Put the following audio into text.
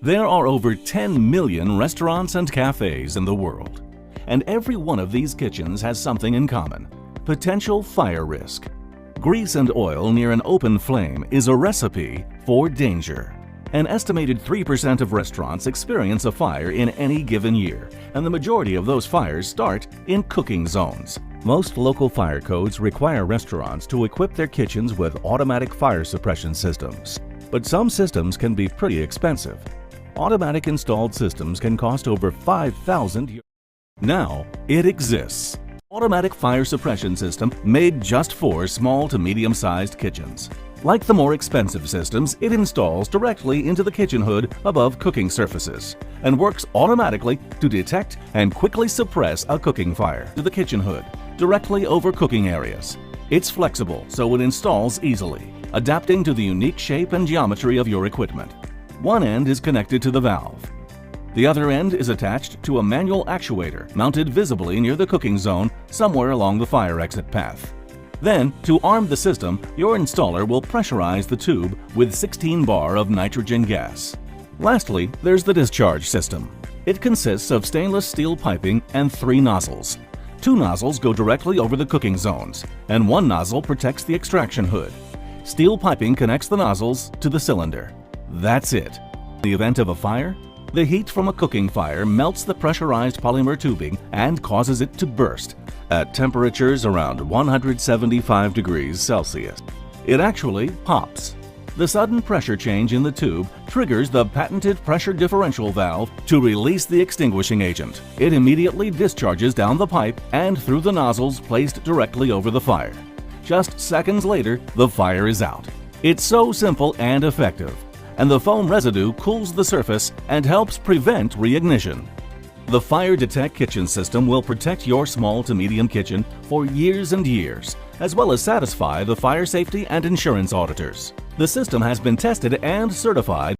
There are over 10 million restaurants and cafes in the world, and every one of these kitchens has something in common: potential fire risk. Grease and oil near an open flame is a recipe for danger. An estimated 3% of restaurants experience a fire in any given year, and the majority of those fires start in cooking zones. Most local fire codes require restaurants to equip their kitchens with automatic fire suppression systems. But some systems can be pretty expensive. Automatic installed systems can cost over $5,000. Now it exists. Automatic fire suppression system made just for small to medium-sized kitchens. Like the more expensive systems, it installs directly into the kitchen hood above cooking surfaces and works automatically to detect and quickly suppress a cooking fire to the kitchen hood directly over cooking areas. It's flexible, so it installs easily, adapting to the unique shape and geometry of your equipment. One end is connected to the valve. The other end is attached to a manual actuator mounted visibly near the cooking zone somewhere along the fire exit path. Then, to arm the system, your installer will pressurize the tube with 16 bar of nitrogen gas. Lastly, there's the discharge system. It consists of stainless steel piping and 3 nozzles. 2 nozzles go directly over the cooking zones, and 1 nozzle protects the extraction hood. Steel piping connects the nozzles to the cylinder. That's it. In the event of a fire, the heat from a cooking fire melts the pressurized polymer tubing and causes it to burst at temperatures around 175 degrees Celsius. It actually pops. The sudden pressure change in the tube triggers the patented pressure differential valve to release the extinguishing agent. It immediately discharges down the pipe and through the nozzles placed directly over the fire. Just seconds later, the fire is out. It's so simple and effective, and the foam residue cools the surface and helps prevent reignition. The Fire Detect kitchen system will protect your small to medium kitchen for years and years, as well as satisfy the fire safety and insurance auditors. The system has been tested and certified